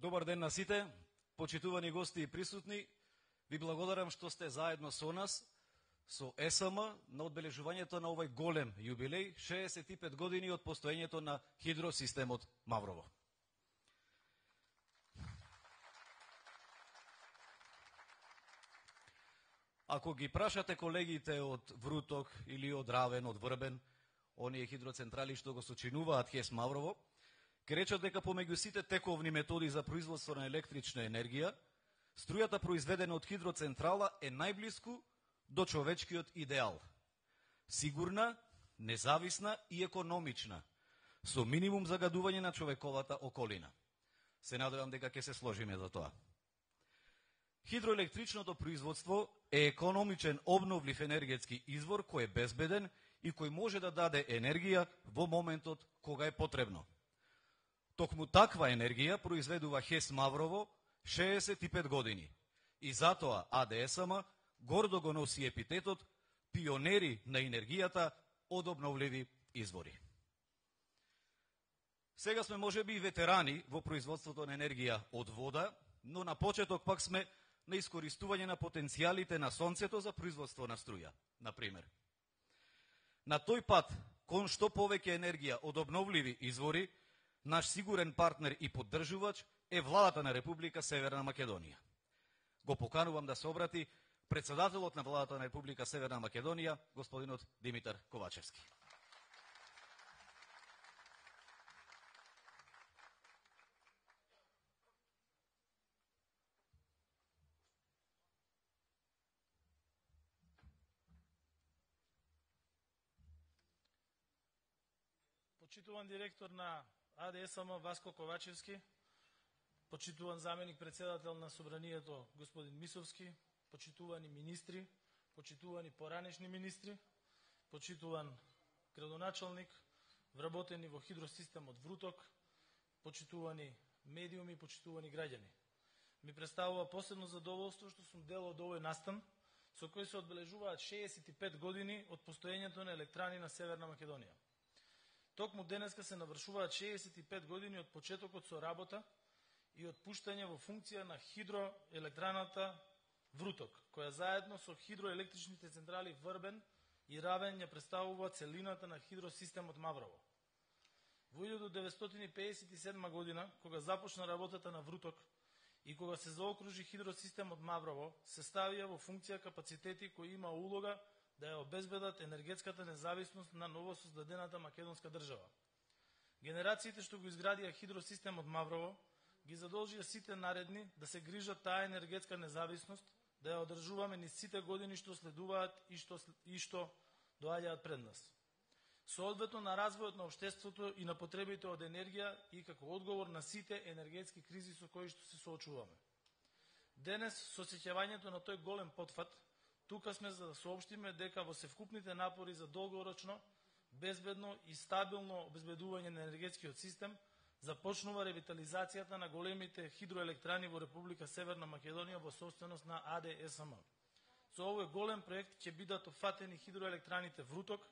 Добар ден на сите, почитувани гости и присутни. Ви благодарам што сте заедно со нас, со ЕСМ, на одбележувањето на овој голем јубилеј, 65 години од постоењето на хидросистемот Маврово. Ако ги прашате колегите од Вруток или од Равен, од Врбен, оние хидроцентрали што го сочинуваат ХЕС Маврово, ке речат дека помеѓу сите тековни методи за производство на електрична енергија, струјата произведена од хидроцентрала е најблиску до човечкиот идеал. Сигурна, независна и економична, со минимум загадување на човековата околина. Се надевам дека ќе се сложиме за тоа. Хидроелектричното производство е економичен обновлив енергетски извор кој е безбеден и кој може да даде енергија во моментот кога е потребно. Токму таква енергија произведува ХЕС Маврово 65 години и затоа АДСМ гордо го носи епитетот пионери на енергијата од обновливи извори. Сега сме можеби и ветерани во производството на енергија од вода, но на почеток пак сме на искористување на потенцијалите на сонцето за производство на струја, например. На тој пат, кон што повеќе енергија од обновливи извори, наш сигурен партнер и поддржувач е владата на Република Северна Македонија. Го поканувам да се обрати председателот на владата на Република Северна Македонија, господинот Димитар Ковачевски. Почитуван директор на АДСМ Васко Ковачевски, почитуван заменик председател на Собранието господин Мисовски, почитувани министри, почитувани поранешни министри, почитуван градоначалник, вработени во хидросистемот Вруток, почитувани медиуми, почитувани граѓани. Ми представува посебно задоволство што сум дел од овој настан со кој се одбележуваат 65 години од постоењето на електрани на Северна Македонија. Токму денеска се навршуваат 65 години од почетокот со работа и од пуштање во функција на хидроелектраната Вруток, која заедно со хидроелектричните централи Врбен и Равен ја представува целината на хидросистемот Маврово. Во 1957 година, кога започна работата на Вруток и кога се заокружи хидросистемот Маврово, се ставија во функција капацитети кои има улога да ја обезбедат енергетската независност на новосоздадената македонска држава. Генерациите што го изградија хидросистемот Маврово ги задолжија сите наредни да се грижат таа енергетска независност, да ја одржуваме низ сите години што следуваат и што доаѓаат пред нас. Соодветно на развојот на општеството и на потребите од енергија и како одговор на сите енергетски кризи со кои што се соочуваме. Денес, со сеќавањето на тој голем потфат, тука сме за да соопштиме дека во севкупните напори за долгорочно, безбедно и стабилно обезбедување на енергетскиот систем започнува ревитализацијата на големите хидроелектрани во Република Северна Македонија во собственост на АДСМ. Со овој голем проект ќе бидат опфатени хидроелектраните Вруток,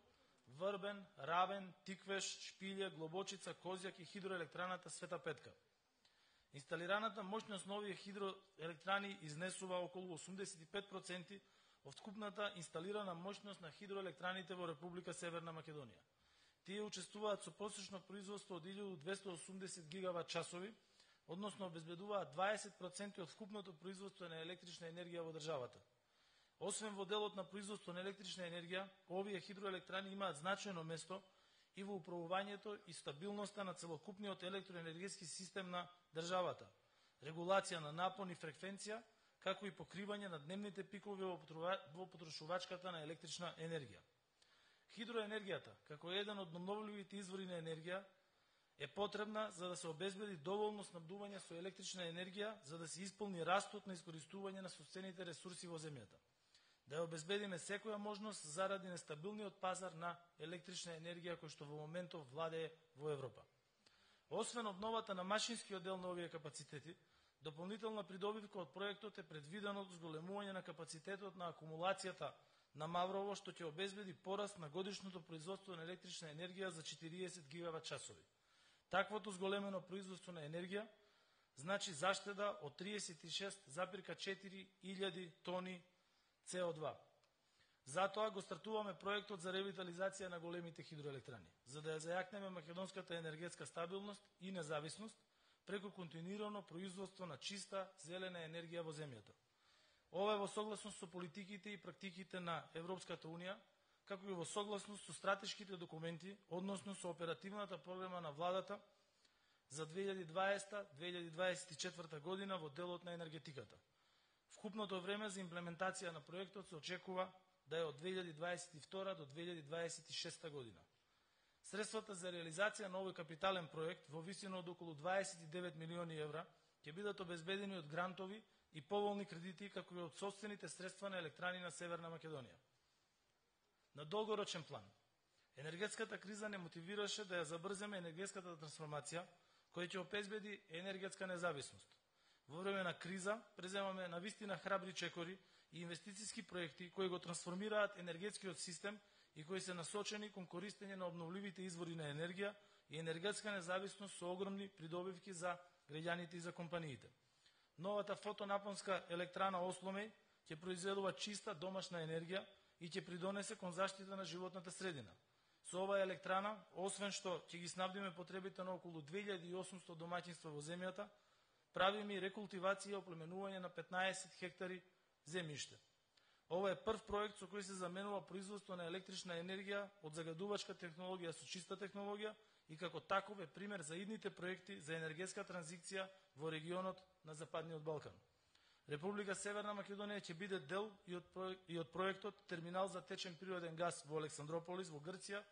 Врбен, Равен, Тиквеш, Шпилје, Глобочица, Козјак и хидроелектраната Света Петка. Инсталираната моќност на овие хидроелектрани изнесува околу 85% од вкупната инсталирана моќност на хидроелектраните во Република Северна Македонија. Тие учествуваат со просечно производство од 1280 гигават часови, односно обезбедуваат 20% од вкупното производство на електрична енергија во државата. Освен во делот на производство на електрична енергија, овие хидроелектрани имаат значајно место и во управувањето и стабилноста на целокупниот електроенергетски систем на државата, регулација на напон и фреквенција, како и покривање на дневните пикови во потрошувачката на електрична енергија. Хидроенергијата, како еден од обновливите извори на енергија, е потребна за да се обезбеди доволно снабдување со електрична енергија, за да се исполни растот на искористување на сопствените ресурси во земјата. Да ја обезбедиме секоја можност заради нестабилниот пазар на електрична енергија кој што во моментов владее во Европа. Освен обновата на машинскиот дел на овие капацитети, дополнителна придобивка од проектот е предвидено зголемување на капацитетот на акумулацијата на Маврово, што ќе обезбеди пораст на годишното производство на електрична енергија за 40 гигават часови. Таквото зголемено производство на енергија Значи заштеда од 36,4 илјади тони CO2. Затоа го стартуваме проектот за ревитализација на големите хидроелектрани, за да ја зајакнеме македонската енергетска стабилност и независност преку континуирано производство на чиста, зелена енергија во земјата. Ова е во согласност со политиките и практиките на Европската Унија, како и во согласност со стратешките документи, односно со оперативната програма на владата за 2020-2024 година во делот на енергетиката. Вкупното време за имплементација на проектот се очекува да е од 2022 до 2026 година. Средствата за реализација на овој капитален проект во висина од околу 29 милиони евра ќе бидат обезбедени од грантови и поволни кредити, како и од собствените средства на електрани на Северна Македонија. На долгорочен план, енергетската криза не мотивираше да ја забрземе енергетската трансформација, која ќе обезбеди енергетска независност. Во време на криза преземаме навистина храбри чекори и инвестициски проекти кои го трансформираат енергетскиот систем и кои се насочени кон користење на обновливите извори на енергија и енергетска независност со огромни придобивки за граѓаните и за компаниите. Новата фотонапонска електрана Осломеј ќе произведува чиста домашна енергија и ќе придонесе кон заштита на животната средина. Со оваа електрана, освен што ќе ги снабдиме потребите на околу 2800 домаќинства во земјата, правиме и рекултивација и оплеменување на 15 хектари земјиште. Ова е прв проект со кој се заменува производство на електрична енергија од загадувачка технологија со чиста технологија и како таков е пример за идните проекти за енергетска транзиција во регионот на Западниот Балкан. Република Северна Македонија ќе биде дел и од проектот Терминал за течен природен газ во Александрополис во Грција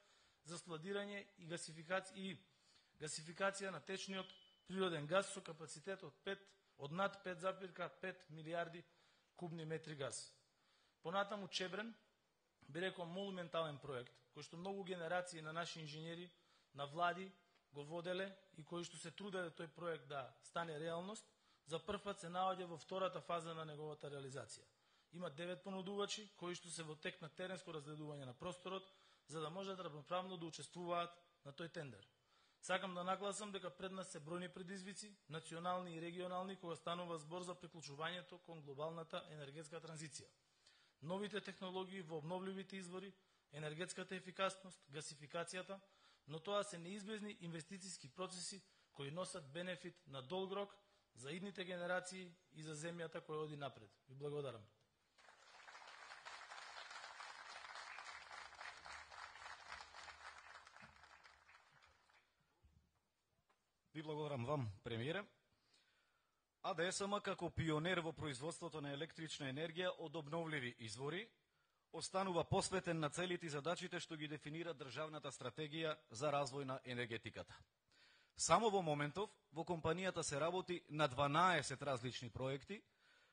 за складирање и гасификација на течниот природен газ со капацитет од над 5,5 милиарди кубни метри газ. Понатаму Чебрен би рекол монументален проект, кој што многу генерации на наши инженери, на влади го воделе и кои што се труделе тој проект да стане реалност, за прв пат се наоѓа во втората фаза на неговата реализација. Има 9 понудувачи кои што се во тек на теренско разгледување на просторот, за да можат равноправно да учествуваат на тој тендер. Сакам да нагласам дека пред нас се бројни предизвици, национални и регионални, кога станува збор за приклучувањето кон глобалната енергетска транзиција. Новите технологии во обновливите извори, енергетската ефикасност, гасификацијата, но тоа се неизбежни инвестициски процеси кои носат бенефит на долг рок за идните генерации и за земјата која оди напред. Ви благодарам. Ви благодарам вам, премиере. АДСМ како пионер во производството на електрична енергија од обновливи извори останува посветен на целите и задачите што ги дефинира државната стратегија за развој на енергетиката. Само во моментов во компанијата се работи на 12 различни проекти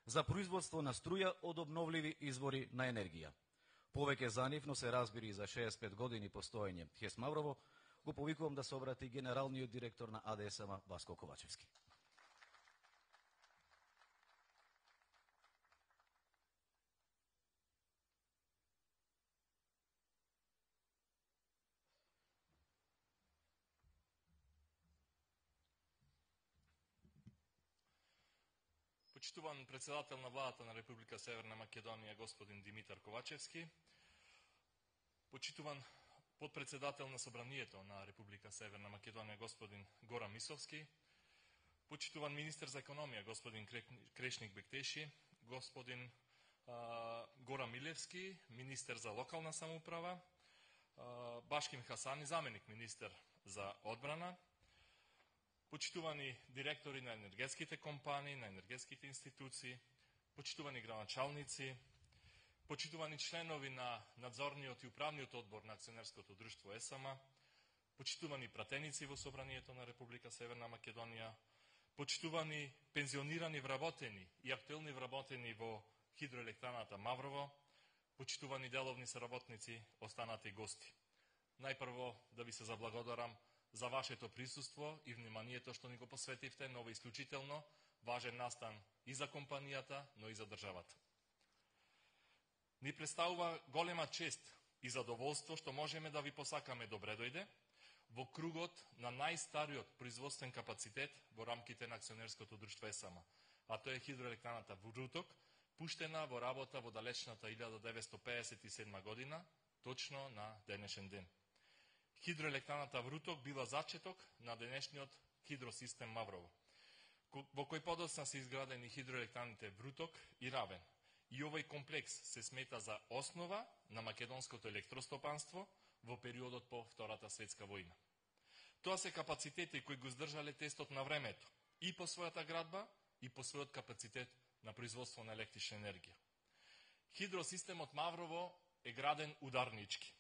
за производство на струја од обновливи извори на енергија. Повеќе за нив, но се разбира и за 65 години постоење ХЕС Маврово, го повикувам да се обрати генералниот директор на АДСМ Васко Ковачевски. Почитуван председател на владата на Република Северна Македонија господин Димитар Ковачевски, почитуван подпредседател на Собранието на Република Северна Македонија господин Гора Мисовски, почитуван министер за економија господин Крешник Бектеши, господин Гора Милевски, министер за локална самоуправа, Башким Хасани, заменик министер за одбрана, почитувани директори на енергетските компании, на енергетските институции, почитувани градоначалници, почитувани членови на надзорниот и управниот одбор на акционерското друштво ЕСАМ, почитувани пратеници во Собранието на Република Северна Македонија, почитувани пензионирани вработени и актуелни вработени во хидроелектраната Маврово, почитувани деловни соработници, останати гости. Најпрво да ви се заблагодарам за вашето присуство и вниманието што ни го посветивте на овој исклучително важен настан и за компанијата, но и за државата. Ни представува голема чест и задоволство што можеме да ви посакаме добре дојде во кругот на најстариот производствен капацитет во рамките на акционерското друштво ЕСАМА, а тоа е хидроелектраната Вруток, пуштена во работа во далечната 1957 година, точно на денешен ден. Хидроелектраната Вруток била зачеток на денешниот хидросистем Маврово, во кој подоцна се изградени хидроелектраните Вруток и Равен. И овој комплекс се смета за основа на македонското електростопанство во периодот по Втората светска војна. Тоа се капацитети кои го издржале тестот на времето и по својата градба и по својот капацитет на производство на електрична енергија. Хидросистемот Маврово е граден ударнички.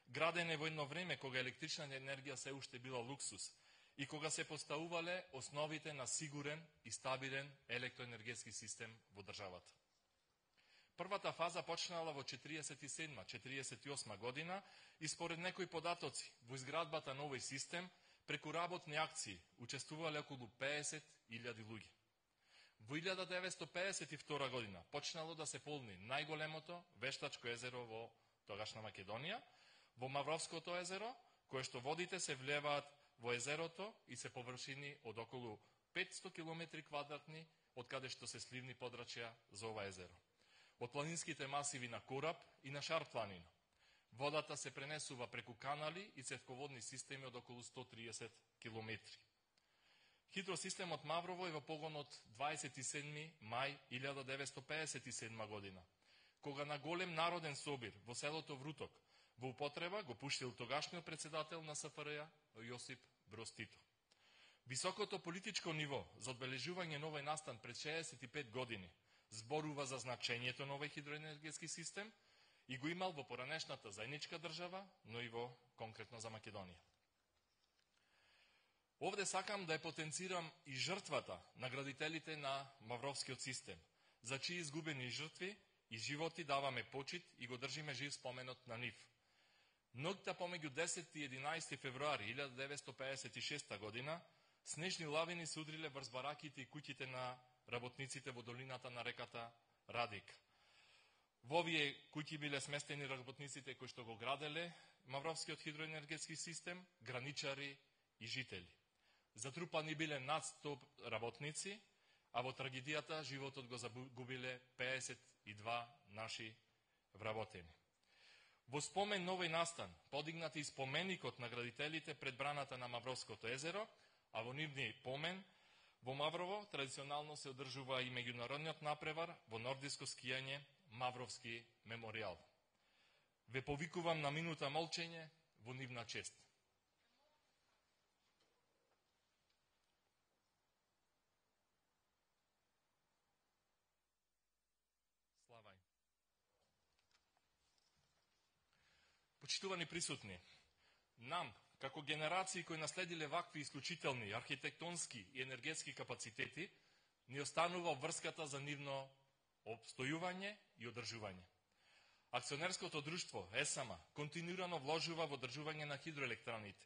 Граден е во едно време кога електрична енергија се уште била луксус и кога се поставувале основите на сигурен и стабилен електроенергетски систем во државата. Првата фаза почнала во 47-48 година и според некои податоци во изградбата на овој систем преку работни акции учествувале околу 50.000 луѓе. Во 1952 година почнало да се полни најголемото вештачко езеро во тогашна Македонија, во Мавровското езеро, кое што водите се влеваат во езерото и се површини од околу 500 км квадратни, од каде што се сливни подрачја за ова езеро. Од планинските масиви на Кораб и на Шар планина. Водата се пренесува преку канали и цевководни системи од околу 130 км. Хидросистемот Маврово е во погон од 27. мај 1957 година, кога на голем народен собир во селото Вруток во употреба го пуштил тогашниот председател на СФРЈ Јосип Броз Тито. Високото политичко ниво за одбележување на овој настан пред 65 години зборува за значењето на овој хидроенергетски систем и го имал во поранешната заедничка држава, но и во конкретно за Македонија. Овде сакам да ја потенцирам и жртвата на градителите на Мавровскиот систем, за чии изгубени жртви и животи даваме почит и го држиме жив споменот на нив. Ноќта помеѓу 10 и 11 февруари 1956 година снежни лавини се удриле врз бараките и куќите на работниците во долината на реката Радик. Во овие куќи биле сместени работниците кои што го граделе Мавровскиот хидроенергетски систем, граничари и жители. Затрупани биле над 100 работници, а во трагедијата животот го загубиле 52 наши вработени. Во спомен на овој настан подигнати и споменикот на градителите пред браната на Мавровското езеро, а во нивни помен во Маврово традиционално се одржува и меѓународниот напревар во нордиско скијање Мавровски меморијал. Ве повикувам на минута молчење во нивна чест. Слава им. Почитувани присутни, нам, како генерации кои наследиле вакви исклучителни архитектонски и енергетски капацитети, ни останува врската за нивно обстојување и одржување. Акционерското друштво ЕСАМА континуирано вложува во одржување на хидроелектраните.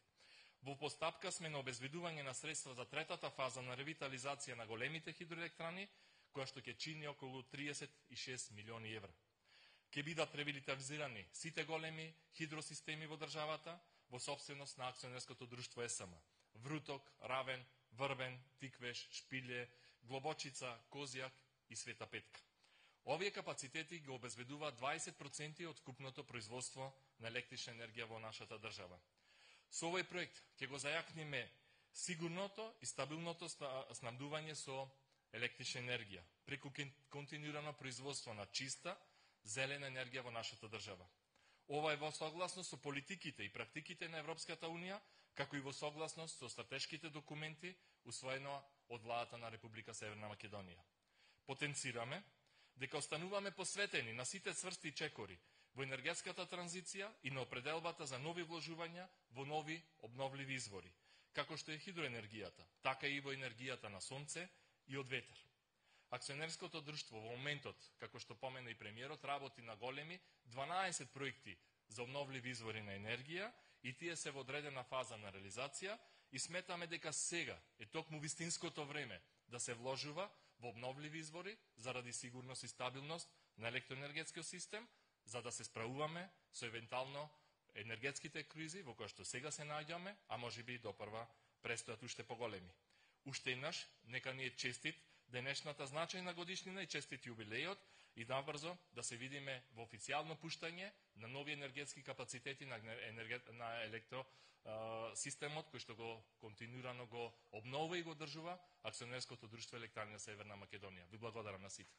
Во постапка сме на обезбедување на средства за третата фаза на ревитализација на големите хидроелектрани, која што ќе чини околу 36 милиони евра. Ќе бидат ревитализирани сите големи хидросистеми во државата, во собственост на акционерското друштво ЕСАМА. Вруток, Равен, Врбен, Тиквеш, Шпилје, Глобочица, Козјак и Света Петка. Овие капацитети го обезбедуваат 20% од вкупното производство на електрична енергија во нашата држава. Со овој проект ќе го зајакниме сигурното и стабилното снабдување со електрична енергија, преку континуирано производство на чиста, зелена енергија во нашата држава. Ова е во согласност со политиките и практиките на Европската Унија, како и во согласност со стратешките документи усвоено од владата на Република Северна Македонија. Потенцираме дека остануваме посветени на сите цврсти чекори во енергетската транзиција и на определбата за нови вложувања во нови обновливи извори, како што е хидроенергијата, така и во енергијата на сонце и од ветер. Акционерското друштво во моментот, како што помена и премиерот, работи на големи 12 проекти за обновливи извори на енергија и тие се во одредена фаза на реализација и сметаме дека сега е токму вистинското време да се вложува во обновливи извори заради сигурност и стабилност на електроенергетскиот систем, за да се справуваме со евентуално енергетските кризи во кои што сега се наоѓаме, а можеби допрва престојат уште поголеми. Уште еднаш, нека ни е честит денешната значајна годишнина и честит јубилејот и набрзо да се видиме во официјално пуштање на нови енергетски капацитети на електросистемот кој што го континуирано го обновува и го одржува акционерското друштво Електрана Северна Македонија. Ви благодарам на сите.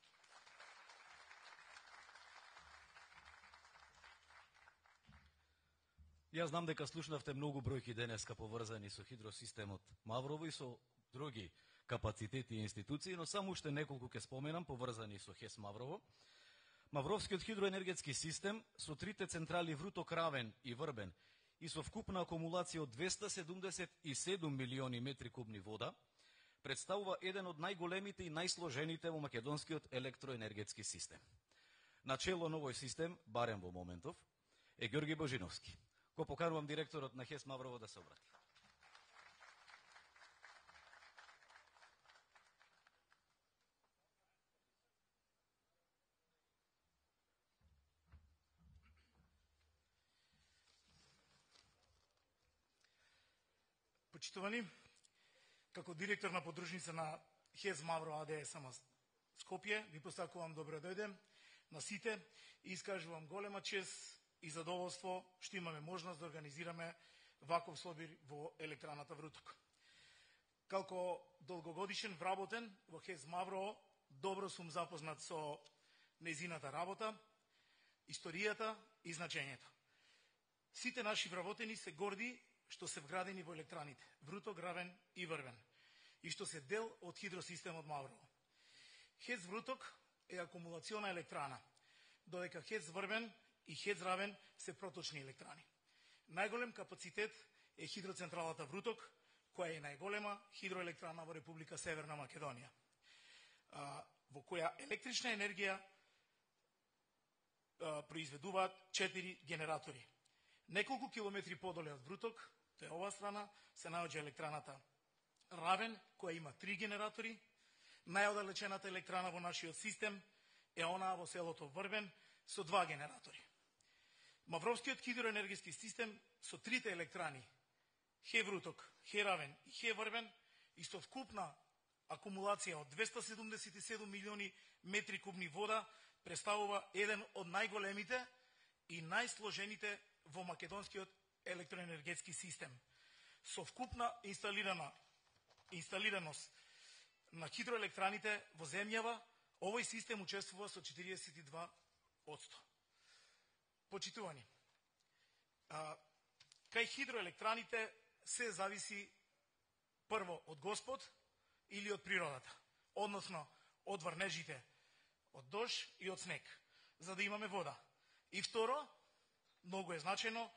Јас знам дека слушнавте многу бројки денеска поврзани со хидросистемот Маврово и со други капацитети и институции, но само уште неколку ќе споменам поврзани со ХЕС Маврово. Мавровскиот хидроенергетски систем со трите централи Вруток, Равен и Врбен и со вкупна акумулација од 277 милиони метри кубни вода представува еден од најголемите и најсложените во македонскиот електроенергетски систем. Начело на овој систем, барем во моментов, е Ѓорги Божиновски. Го поканувам директорот на ХЕС Маврово да се обрати. Почитувани, како директор на подружница на ХЕС Маврово АД СМ Скопје, ви посакувам добро дојде на сите и искажувам голема чест и задоволство што имаме можност да организираме ваков собир во електраната Вруток. Како долгогодишен вработен во ХЕС Маврово, добро сум запознат со нејзината работа, историјата и значењето. Сите наши вработени се горди што се вградени во електраните Вруток, Равен и Врбен и што се дел од хидросистемот Маврово. ХЕС Вруток е акумулациона електрана, додека ХЕС Врбен и ХЕС Равен се проточни електрани. Најголем капацитет е хидроцентралата Вруток, која е најголема хидроелектрана во Република Северна Македонија, во која електрична енергија произведуваат 4 генератори. Неколку километри подоле од Вруток, тоа е оваа страна, се наоѓа електраната Равен, која има 3 генератори. Најоддалечената електрана во нашиот систем е онаа во селото Врбен со 2 генератори. Мавровскиот хидроенергетски систем со трите електрани ХЕ Вруток, ХЕ Равен и ХЕ Врбен и со вкупна акумулација од 277 милиони метри кубни вода представува еден од најголемите и најсложените во македонскиот електроенергетски систем. Со вкупна инсталираност на хидроелектраните во земјава, овој систем учествува со 42%. Почитувани, кај хидроелектраните се зависи прво од Господ или од природата, односно од врнежите, од дожд и од снег, за да имаме вода. И второ, многу е значено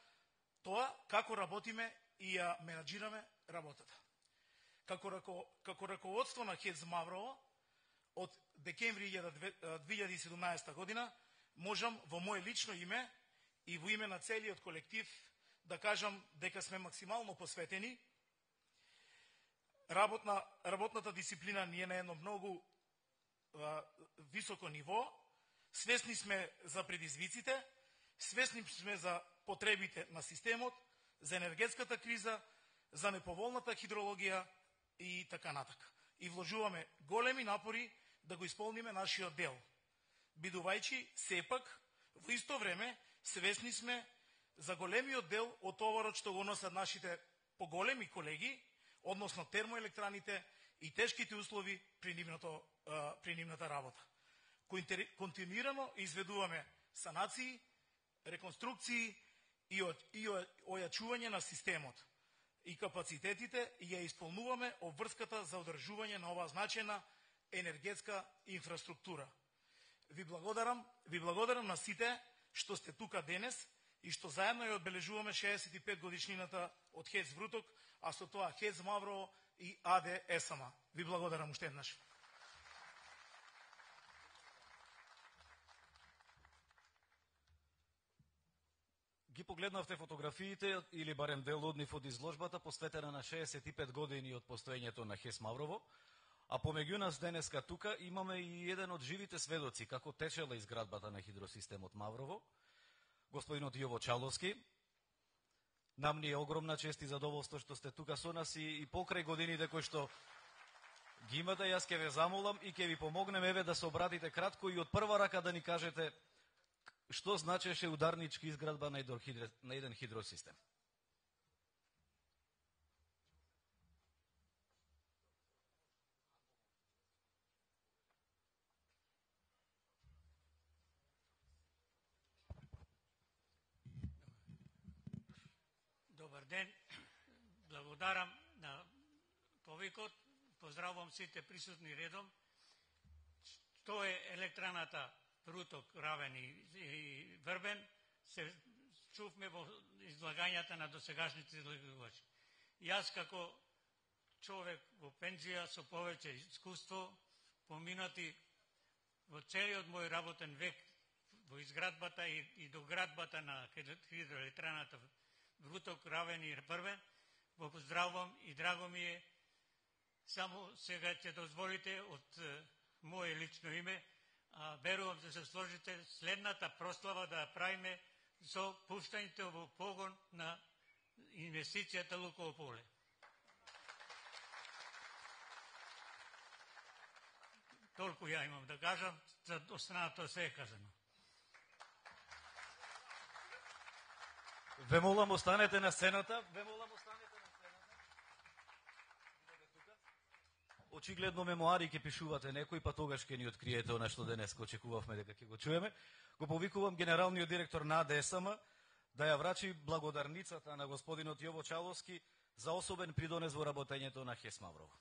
тоа како работиме и ја менаџираме работата. Како раководство на ХЕС Маврово од декември 2017 година можам во моје лично име и во име на целиот колектив да кажам дека сме максимално посветени. Работната дисциплина ни е на едно многу високо ниво. Свесни сме за предизвиците, свесни сме за потребите на системот, за енергетската криза, за неповолната хидрологија и така натака. И вложуваме големи напори да го исполниме нашиот дел. Бидувајќи сепак во исто време свесни сме за големиот дел од товарот што го носат нашите поголеми колеги, односно термоелектраните и тешките услови при нивната работа. Континуирано изведуваме санации, реконструкции и ојачување на системот и капацитетите и ја исполнуваме обврската за одржување на оваа значајна енергетска инфраструктура. Ви благодарам на сите што сте тука денес и што заедно ја одбележуваме 65 годишнината од ХЕС Вруток, а со тоа ХЕС Маврово и АД СМ. Ви благодарам уште еднаш. Ги погледнавте фотографиите или барем дел од нив од изложбата посветена на 65 години од постоењето на ХЕС Маврово, а помеѓу нас денеска тука имаме и еден од живите сведоци како течела изградбата на хидросистемот Маврово, господинот Јово Чаловски, Нам ни е огромна чест и задоволство што сте тука со нас и покрај годините кои што ги имате, јас ќе ве замолам и ќе ви помогнем еве да се обратите кратко и од прва рака да ни кажете што значеше ударнички изградба на еден хидросистем. Добар ден. Благодарам на повикот. Поздравувам сите присутни редом. Што е електраната Пруток, Равен и Врбен, се чувме во излагањата на досегашните излагачи. Јас како човек во пензија со повеќе искуство, поминати во целиот мој работен век во изградбата и доградбата на хидроелектраната Пруток, Равен и Врбен, го поздравувам и драго ми е. Само сега ќе дозволите од моje лично име, верувам да се сложите следната прослава да ја правиме со пуштањето во погон на инвестицијата Луково поле. Толку ја имам да кажам, за останато се е казано. Ве молам останете на сцената. Очигледно мемуари ќе пишувате некој, па тогаш ќе ни откриете она што денес очекувавме дека ќе го чуеме. Го повикувам генералниот директор на АДСМ да ја врачи благодарницата на господинот Јово Чаловски за особен придонес во работењето на ХЕС Маврово.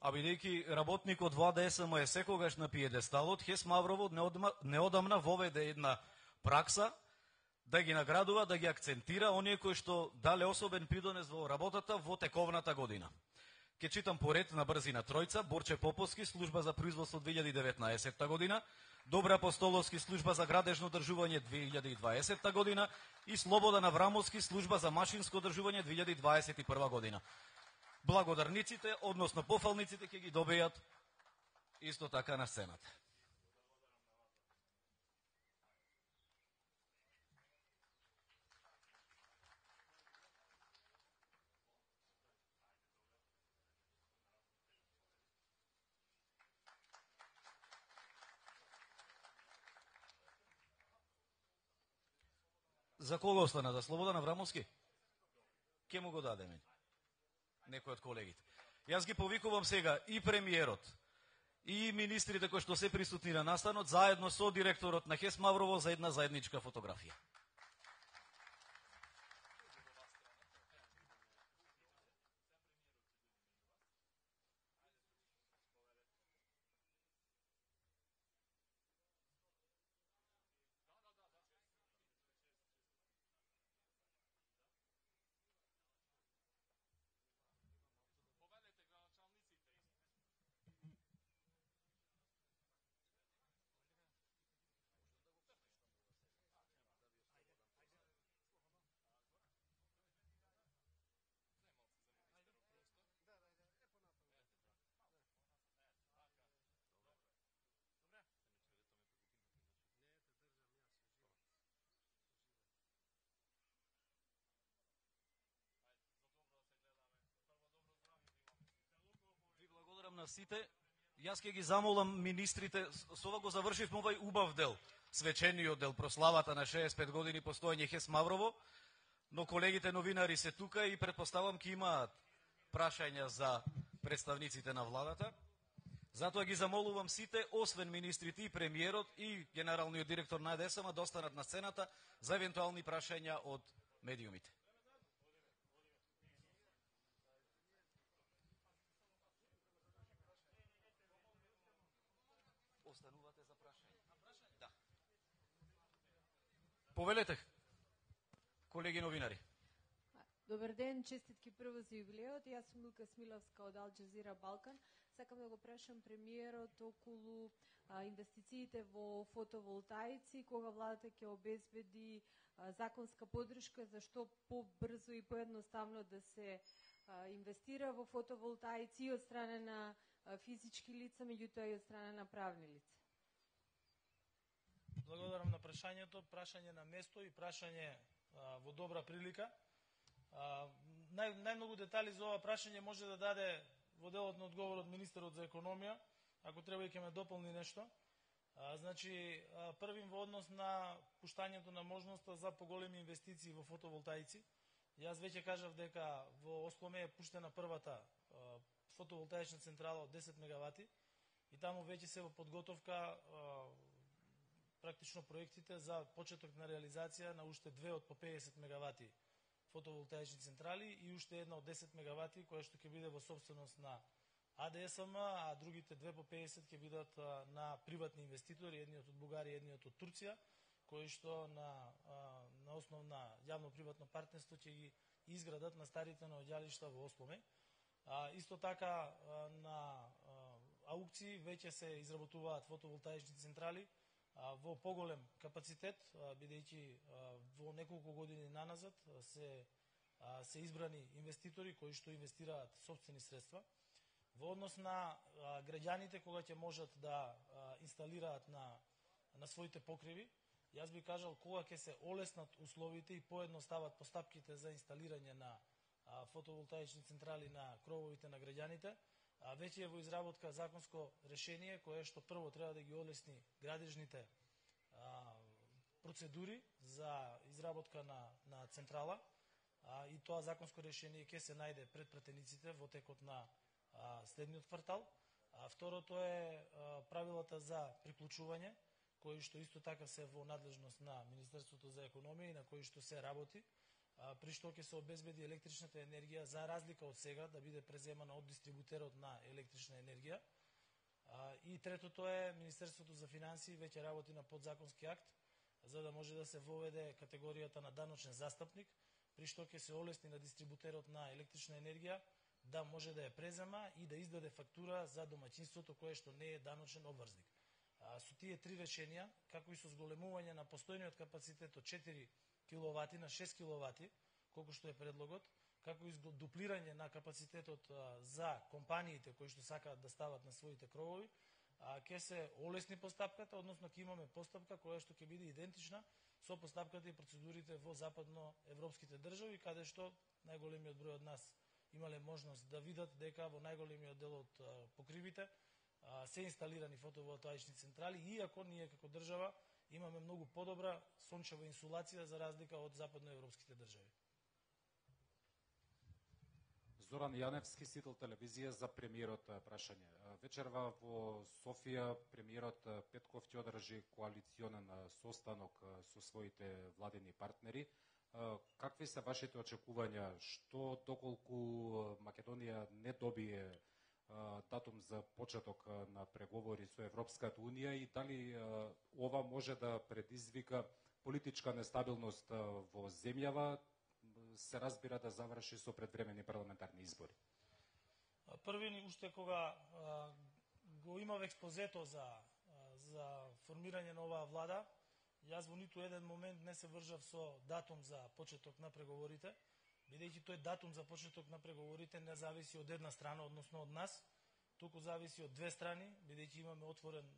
А бидејќи работникот во АДСМ е секогаш на пиедесталот, ХЕС Маврово неодамна воведе една пракса да ги наградува, да ги акцентира оние кои што дале особен придонес во работата во тековната година. Ке читам поред на брзина тројца: Борче Поповски, служба за производство 2019 година, Добра Апостоловски, служба за градежно одржување 2020 година и Слободан Аврамовски, служба за машинско одржување 2021 година. Благодарниците, односно пофалниците, ќе ги добијат исто така на сцената. За кого остана? За Слободан Аврамовски? Ке му го дадеме некој од колегите. Јас ги повикувам сега и премиерот, и министрите кои што се присутни на настанот, заедно со директорот на ХЕС Маврово за една заедничка фотографија. На сите, јас ќе ги замолам министрите, со ова го завршивме овај убав дел, свечениот дел, прославата на 65 години постоење ХЕС Маврово, но колегите новинари се тука и претпоставам ќе имаат прашања за представниците на владата. Затоа ги замолувам сите, освен министрите и премиерот и генералниот директор на АДСМ да останат на сцената за евентуални прашања од медиумите. Останувате за прашање? Да. Повелете, колеги новинари. Добар ден, честитки прво за юбилеот. Јас сум Милка Смиловска од Ал Джазира Балкан. Сакам да го прашам премиерот околу инвестициите во фотоволтаици, кога владата ќе обезбеди законска поддршка за што побрзо и поедноставно да се инвестира во фотоволтаици и од страна на физички лица, меѓутоа и од страна на правни лица. Благодарам на прашањето, прашање на место и прашање во добра прилика. Најмногу детали за ова прашање може да даде во делот на одговорот министерот за економија, ако треба и ќе ме дополни нешто. Значи, првим во однос на пуштањето на можноста за поголеми инвестиции во фотоволтаици. Јас веќе кажав дека во Осломе е пуштена првата фотоволтаична централа од 10 мегавати и таму веќе се во подготовка практично проектите за почеток на реализација на уште две од по 50 мегавати фотоволтаични централи и уште една од 10 мегавати која што ќе биде во собственост на АДСМ, а другите две по 50 ќе бидат на приватни инвеститори, едниот од Бугарија, едниот од Турција, кои што на основ на јавно-приватно партнерство ќе ги изградат на старите наоѓалишта во Осломе. Исто така на аукции веќе се изработуваат фотоволтаични централи во поголем капацитет, бидејќи во неколку години наназад се избрани инвеститори кои што инвестираат собствени средства. Во однос на граѓаните кога ќе можат да инсталираат на своите покриви, јас би кажал кога ќе се олеснат условите и поедностават постапките за инсталирање на фотоволтаични централи на крововите на граѓаните, веќе е во изработка законско решение кое што прво треба да ги олесни градежните процедури за изработка на централа и тоа законско решение ќе се најде пред пратениците во текот на следниот квартал. Второто е правилата за приклучување, кои што исто така се во надлежност на Министерството за економија и на кои што се работи, при што ќе се обезбеди електричната енергија за разлика од сега да биде преземана од дистрибутерот на електрична енергија. И третото е Министерството за финансии веќе работи на подзаконски акт за да може да се воведе категоријата на даночен застапник, при што ќе се олесни на дистрибутерот на електрична енергија да може да ја презема и да издаде фактура за домаќинството кое што не е даночен обврзник. Со тие три решенија, како и со зголемување на постојниот капацитет од 4 киловати на 6 киловати, колку што е предлогот, како и дуплирање на капацитетот за компаниите кои што сакаат да стават на своите кровови, ќе се олесни постапката, односно ќе имаме постапка која што ќе биде идентична со постапката и процедурите во западноевропските држави, каде што најголемиот број од нас имале можност да видат дека во најголемиот дел од покривите се инсталирани фотоволтаични централи, иако ние како држава имаме многу подобра сончева инсулација за разлика од западноевропските држави. Зоран Јаневски, Сител телевизија, за премиерот прашање. Вечерва во Софија премиерот Петков ќе одржи коалиционен состанок со своите владени партнери. Какви се вашите очекувања? Што доколку Македонија не добие датум за почеток на преговори со Европската Унија и дали ова може да предизвика политичка нестабилност во земјава, се разбира да заврши со предвремени парламентарни избори? Први, уште кога го имав експозето за формирање на оваа влада, јас во ниту еден момент не се вржав со датум за почеток на преговорите, бидејќи тој датум за почеток на преговорите не зависи од една страна, односно од нас, туку зависи од две страни, бидејќи имаме отворен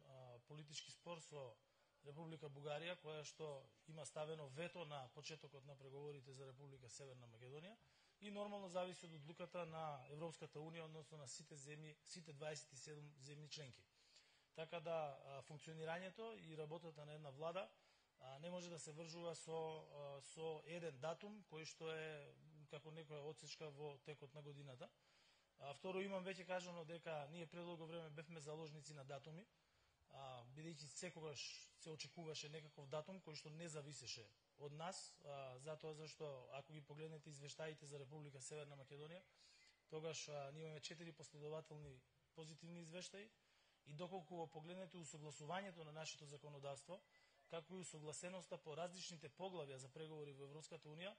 политички спор со Република Бугарија, која што има ставено вето на почетокот на преговорите за Република Северна Македонија и нормално зависи од одлуката на Европската Унија, односно на сите 27 земји членки. Така да функционирањето и работата на една влада не може да се вржува со еден датум кој што е како некоја отсечка во текот на годината. Второ, имам веќе кажано дека ние предолго време бевме заложници на датуми, бидејќи секогаш се очекуваше некаков датум кој што не зависеше од нас, затоа зашто ако ги погледнете извештаите за Република Северна Македонија, тогаш ние имаме 4 последователни позитивни извештаи и доколку го погледнете усогласувањето на нашето законодавство, како и усогласеноста по различните поглавја за преговори во Европската Унија,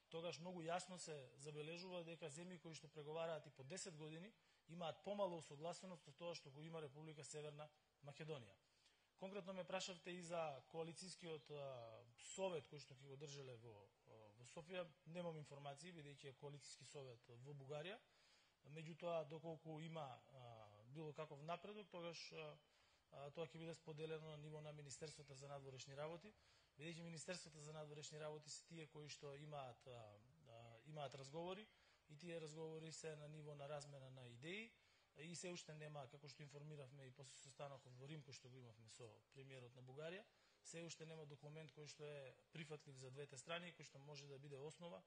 тогаш многу јасно се забележува дека земји кои што преговараат и по 10 години имаат помало усогласеност од тоа што го има Република Северна Македонија. Конкретно ме прашавте и за коалицијскиот совет кој што ќе го држеле во Софија. Немам информации, бидејќи е коалицијски совет во Бугарија. Меѓутоа, доколку има било каков напредок, тогаш тоа ќе биде споделено на ниво на Министерството за надворешни работи, бидејќи Министерството за надворешни работи се тие кои што имаат разговори и тие разговори се на ниво на размена на идеи и се уште нема, како што информиравме и после состанокот во Рим кој што го имавме со премиерот на Бугарија, се уште нема документ кој што е прифатлив за двете страни, кој што може да биде основа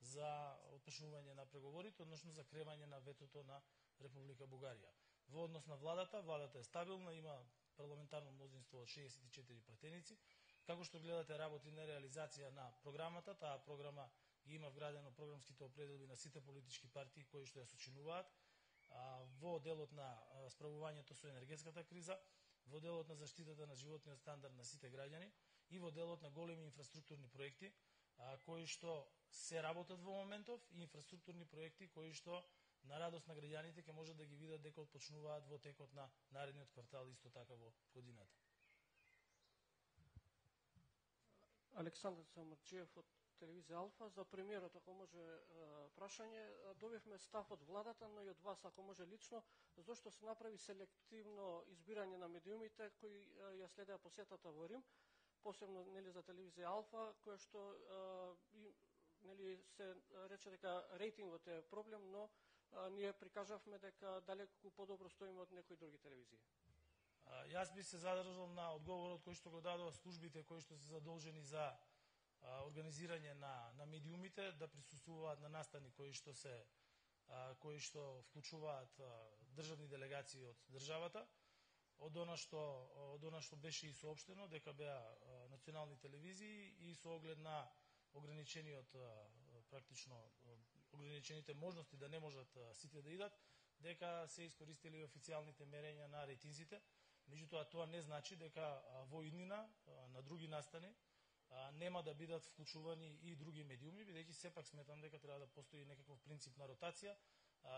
за отпочнување на преговорите, односно за кревање на ветото на Република Бугарија. Во однос на владата е стабилна, има парламентарно мнозинство од 64 пратеници. Како што гледате работи на реализација на програмата, таа програма ги има вградено програмските определби на сите политички партии кои што ја сочинуваат во делот на справувањето со енергетската криза, во делот на заштитата на животниот стандард на сите граѓани и во делот на големи инфраструктурни проекти кои што се работат во моментов и инфраструктурни проекти кои што на радост на граѓаните ќе можат да ги видат дека отпочнуваат во текот на наредниот квартал исто така во годината. Александар Самарджиев од телевизија Алфа. За премиерот, ако може прашање, добивме став од владата, но и од вас, ако може лично, зошто се направи селективно избирање на медиумите кои ја следеа посетата во Рим, посебно за телевизија Алфа, која што се рече дека рейтингот е проблем, но ние прикажавме дека далеку подобро стоиме од некои други телевизии. Јас би се задржал на одговорот кој што го дадоа службите кои што се задолжени за организирање на медиумите, да присуствуваат на настани кои што вклучуваат државни делегации од државата. Од она што беше и соопштено дека беа национални телевизии и со оглед на ограничените можности да не можат сите да идат, дека се искористили официјалните мерења на рейтинзите. Меѓутоа, тоа не значи дека во иднина на други настани нема да бидат вклучувани и други медиуми, бидејќи сепак сметам дека треба да постои некаков принцип на ротација,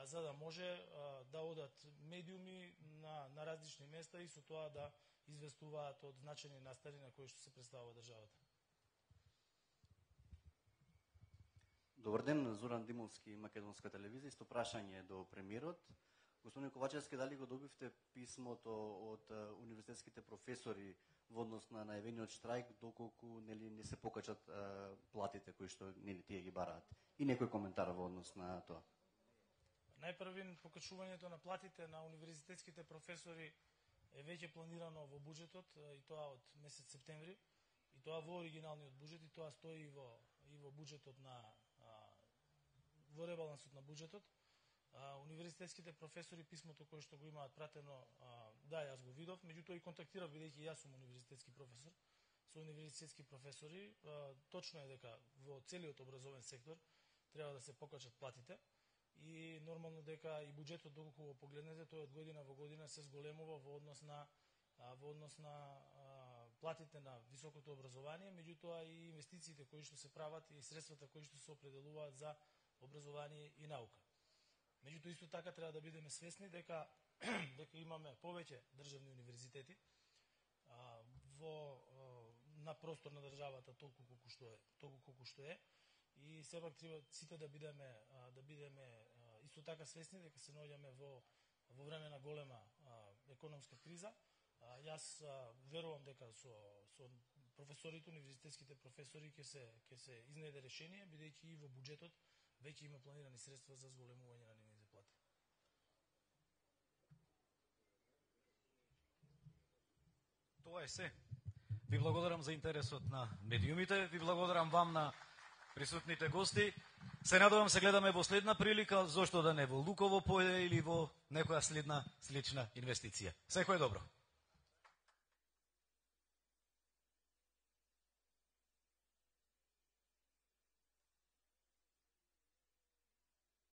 за да може да одат медиуми на различни места и со тоа да известуваат од значајни настани на кои што се представува државата. Добар ден, Зоран Димовски, Македонска телевизија. Исто прашање до премиерот. Господин Ковачевски, дали го добивте писмото од универзитетските професори во однос на најавениот штрајк, доколку не се покачат платите кои што тие ги бараат? И некој коментар во однос на тоа? Најпрвин, покачувањето на платите на универзитетските професори е веќе планирано во буџетот, и тоа од месец септември, и тоа во оригиналниот буџет, и тоа стои и во буџетот во ребалансот на буџетот. Универзитетските професори, писмото кое што го имаат пратено, да, јас го видов, меѓутоа и контактирав, бидејќи јас сум универзитетски професор, со универзитетски професори. Точно е дека во целиот образовен сектор треба да се покачат платите и нормално дека и буџетот, доколку го погледнете, тој од година во година се зголемува во однос на платите на високото образование, меѓутоа и инвестициите кои што се прават и средствата кои што се определуваат за образование и наука. Меѓутоа, исто така треба да бидеме свесни дека имаме повеќе државни универзитети на простор на државата толку колку што е, и сепак треба сите да бидеме исто така свесни дека се наоѓаме во време на голема економска криза. Јас верувам дека со професорите, универзитетските професори ќе се изнајде решение, бидејќи и во буџетот веќе има планирани средства за зголемување на нивните плати. Тоа е се. Ви благодарам за интересот на медиумите, ви благодарам вам на присутните гости. Се надевам се гледаме во следна прилика, зошто да не во Луково појде или во некоја следна слична инвестиција. Секој добро.